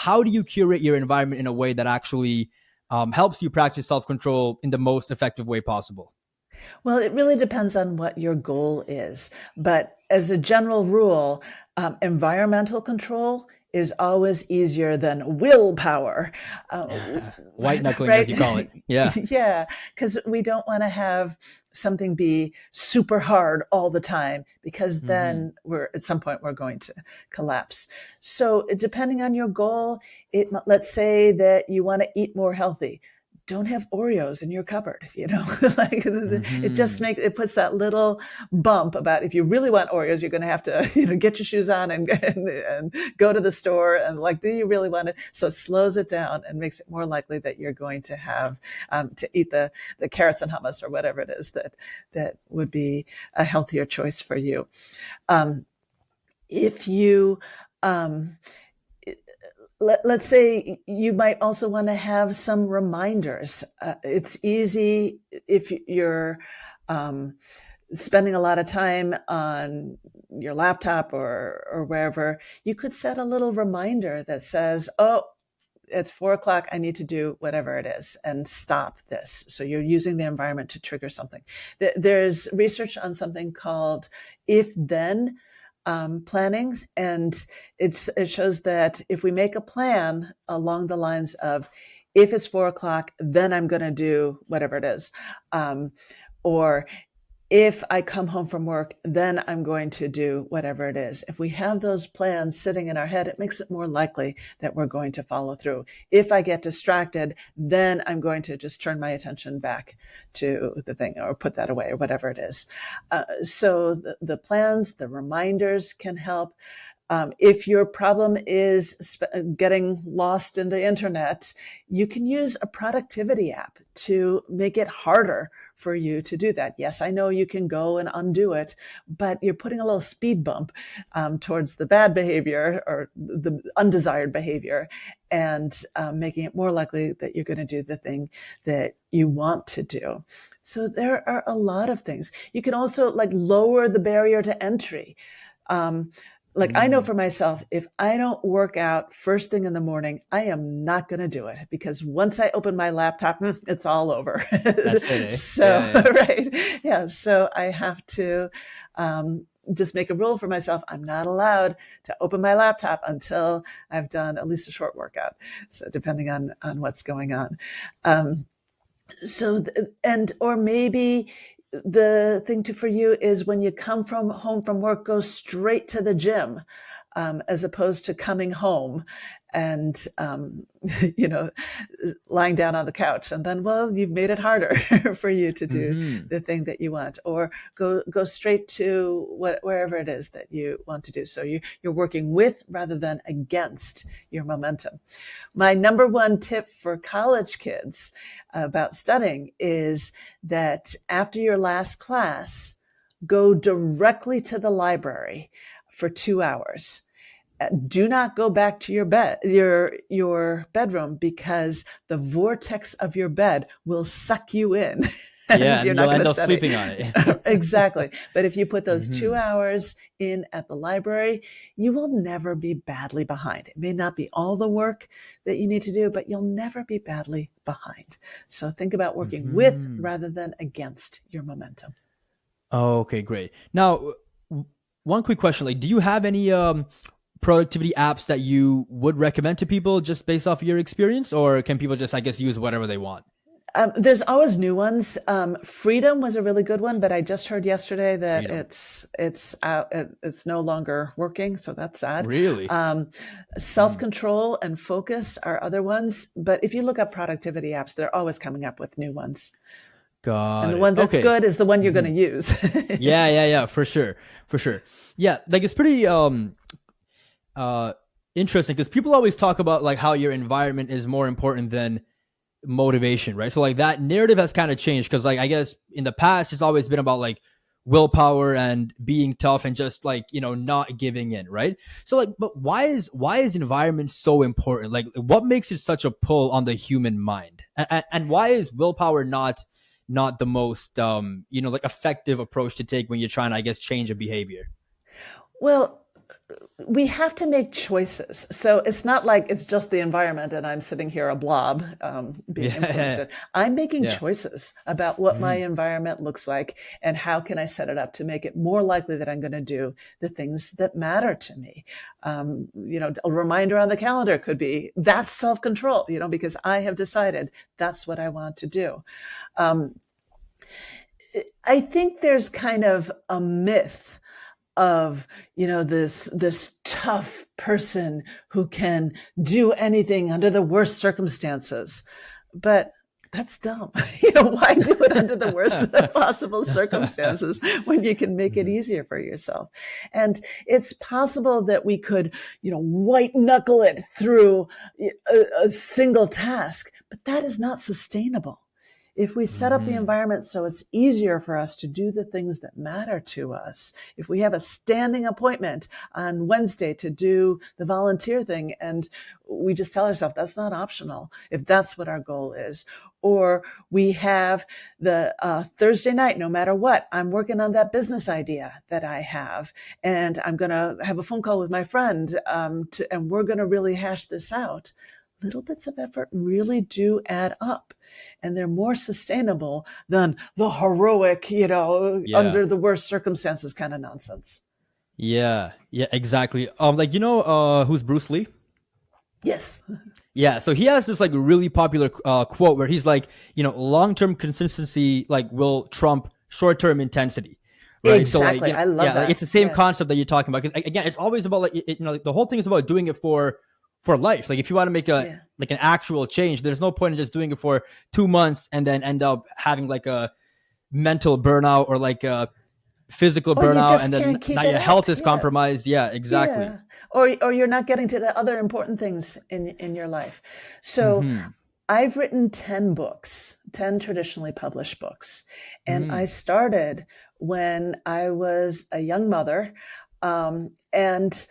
how do you curate your environment in a way that actually helps you practice self-control in the most effective way possible? Well, it really depends on what your goal is. But as a general rule, environmental control is always easier than willpower, White knuckling, as right? you call it. Yeah. Yeah, because we don't want to have something be super hard all the time, because Hmm. then we're at some point we're going to collapse. So depending on your goal, let's say that you want to eat more healthy. Don't have Oreos in your cupboard, like it just Hmm. makes it puts that little bump about if you really want Oreos, you're going to have to, get your shoes on and go to the store and like, do you really want it? So it slows it down and makes it more likely that you're going to have to eat the carrots and hummus or whatever it is that would be a healthier choice for you. Um, if you um, let's say you might also want to have some reminders. It's easy if you're um, spending a lot of time on your laptop or wherever. You could set a little reminder that says, "Oh, it's 4 o'clock. I need to do whatever it is and stop this." So you're using the environment to trigger something. There's research on something called if then plannings, and it shows that if we make a plan along the lines of, if it's 4 o'clock, then I'm going to do whatever it is, or if I come home from work, then I'm going to do whatever it is. If we have those plans sitting in our head, it makes it more likely that we're going to follow through. If I get distracted, then I'm going to just turn my attention back to the thing or put that away or whatever it is. So the plans, the reminders can help. If your problem is getting lost in the internet, you can use a productivity app to make it harder for you to do that. Yes, I know you can go and undo it, but you're putting a little speed bump towards the bad behavior or the undesired behavior, and making it more likely that you're going to do the thing that you want to do. So there are a lot of things. You can also like lower the barrier to entry. Um, like I know Mm. for myself, if I don't work out first thing in the morning, I am not going to do it, because once I open my laptop, it's all over. That's it, eh? So, Yeah, yeah. right. Yeah. So I have to just make a rule for myself. I'm not allowed to open my laptop until I've done at least a short workout. So depending on what's going on. Um, or maybe the thing for you is when you come from home from work, go straight to the gym, as opposed to coming home and you know lying down on the couch, and then, well, you've made it harder for you to do Hmm. the thing that you want, or go straight to wherever it is that you want to do. So you're working with rather than against your momentum. My number one tip for college kids about studying is that after your last class, go directly to the library for 2 hours. Do not go back to your bedroom, because the vortex of your bed will suck you in Yeah, and and you're not you'll going end to up study. sleeping on it. Exactly. But if you put those two Hmm. hours in at the library, you will never be badly behind. It may not be all the work that you need to do, but you'll never be badly behind. So think about working with Hmm. rather than against your momentum. Oh, okay, great. Now, one quick question: like, do you have any productivity apps that you would recommend to people just based off of your experience, or can people just, I guess, use whatever they want? There's always new ones. Freedom was a really good one, but I just heard yesterday that Freedom. it's out. It's no longer working, so that's sad. Really? Um, Self Hmm. control and focus are other ones, but if you look up productivity apps, they're always coming up with new ones. And Got the it. one that's Okay. good is the one you're going Hmm. to use. Yeah, yeah, yeah, for sure, for sure. Yeah, like it's pretty uh interesting because people always talk about like how your environment is more important than motivation, right? So like that narrative has kind of changed because like I guess in the past it's always been about like willpower and being tough and just like not giving in, right? So like, but why is environment so important? Like, what makes it such a pull on the human mind, and why is willpower not the most like effective approach to take when you're trying to, I guess, change a behavior? Well, we have to make choices. So it's not like it's just the environment and I'm sitting here a blob being influenced. Yeah. I'm making Yeah. choices about what my Mhm. environment looks like and how can I set it up to make it more likely that I'm going to do the things that matter to me. A reminder on the calendar could be that's self-control, because I have decided that's what I want to do. Um, I think there's kind of a myth of this tough person who can do anything under the worst circumstances, but that's dumb. Why do it under the worst possible circumstances when you can make it Mhm. easier for yourself? And it's possible that we could white knuckle it through a single task, but that is not sustainable. If we set up the Mhm. environment so it's easier for us to do the things that matter to us, if we have a standing appointment on Wednesday to do the volunteer thing and we just tell ourselves that's not optional, if that's what our goal is, or we have the Thursday night, no matter what, I'm working on that business idea that I have, and I'm going to have a phone call with my friend, and we're going to really hash this out. Little bits of effort really do add up, and they're more sustainable than the heroic, Yeah. under the worst circumstances kind of nonsense. Yeah. Yeah, exactly. Like who's Bruce Lee? Yes. Yeah, so he has this like really popular quote where he's like, long-term consistency like will trump short-term intensity, right? So like, Exactly. I love yeah, like it's that. the same Yes. concept that you're talking about. 'Cause, again, it's always about like, like the whole thing is about doing it for life. Like if you want to make Yeah. like an actual change, there's no point in just doing it for 2 months and then end up having like a mental burnout or like a physical Or you burnout, just and then can't now keep it your up. health is Yeah. compromised. Yeah, exactly. Yeah. Or you're not getting to the other important things in your life. So Mm-hmm. I've written 10 books, 10 traditionally published books. And I Mm-hmm. started when I was a young mother. And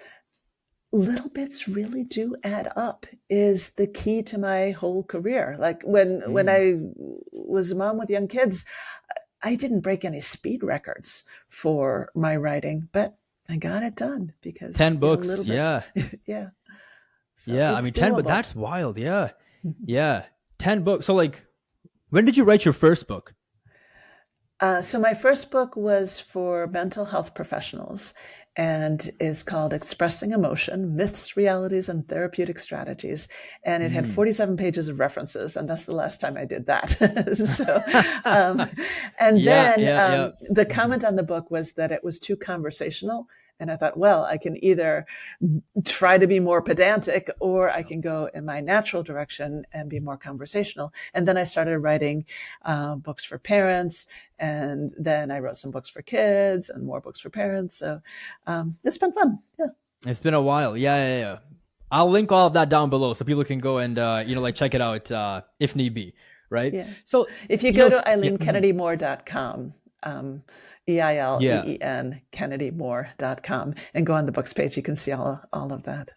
little bits really do add up is the key to my whole career. Like when Mm-hmm. I was a mom with young kids, I didn't break any speed records for my writing, but I got it done because, 10 books. little bits. Yeah. Yeah. So Yeah, I it's mean 10, but doable. that's wild. Yeah. Yeah. 10 books. So like when did you write your first book? So my first book was for mental health professionals and is called Expressing Emotion, Myths, Realities, and Therapeutic Strategies. And it had Mm. 47 pages of references, and that's the last time I did that. so, um, and Yeah, then yeah, yeah. the comment on the book was that it was too conversational. And I thought, well, I can either try to be more pedantic or I can go in my natural direction and be more conversational. And then I started writing books for parents. And then I wrote some books for kids and more books for parents. So it's been fun. Yeah. It's been a while. Yeah, yeah, yeah. I'll link all of that down below so people can go and like check it out if need be, right? Yeah. So, If you you go know to yeah, mhm. eileenkennedymore.com, Yeah. EILEEN Kennedymore.com, and go on the books page, you can see all of that.